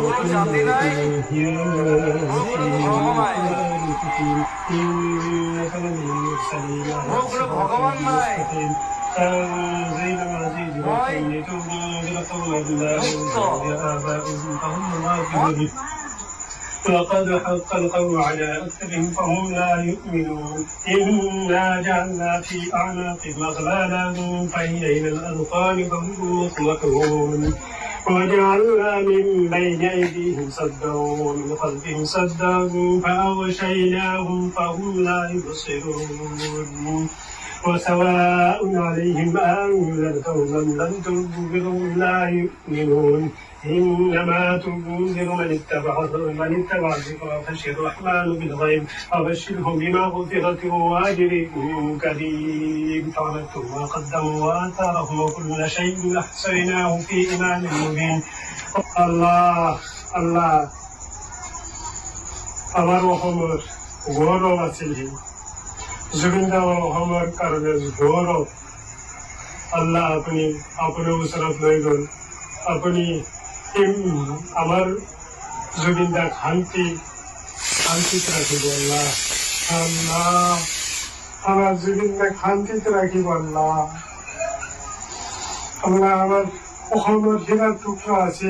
কোনো জাতি নাই, কোনো ধর্ম নাই, কোনো ভগবান নাই। لقد حق القول على أكثرهم فهم لا يؤمنون إنا جعلنا في أعناقهم أغلالا فهي إلى الأذقان فهم مقمحون وجعلنا من بين أيديهم سدا ومن خلفهم سدا فأغشيناهم فهم لا يبصرون وسواء عليهم أنذرتهم أم لم تنذرهم لا يؤمنون إنما تنذر من اتبع الذكر فبشر الرحمن بالغيب فبشره بمغفرة وأجر كريم فعلتم ما قدموا وآثارهم وكل شيء أحصيناه في إمام مبين الله الله আমার রহমত গৌরব আছে জুবিন্দা রহমত কারণে গৌরব আল্লাহ আপনি আপনার উসরত লই গল আপনি আমার জুবিন্দা শান্তিতে রাখিব আল্লাহ আল্লাহ আমার জুবিন্দা শান্তিতে রাখিব আল্লাহ আল্লাহ আমার অহমত হীরার টুকরো আছে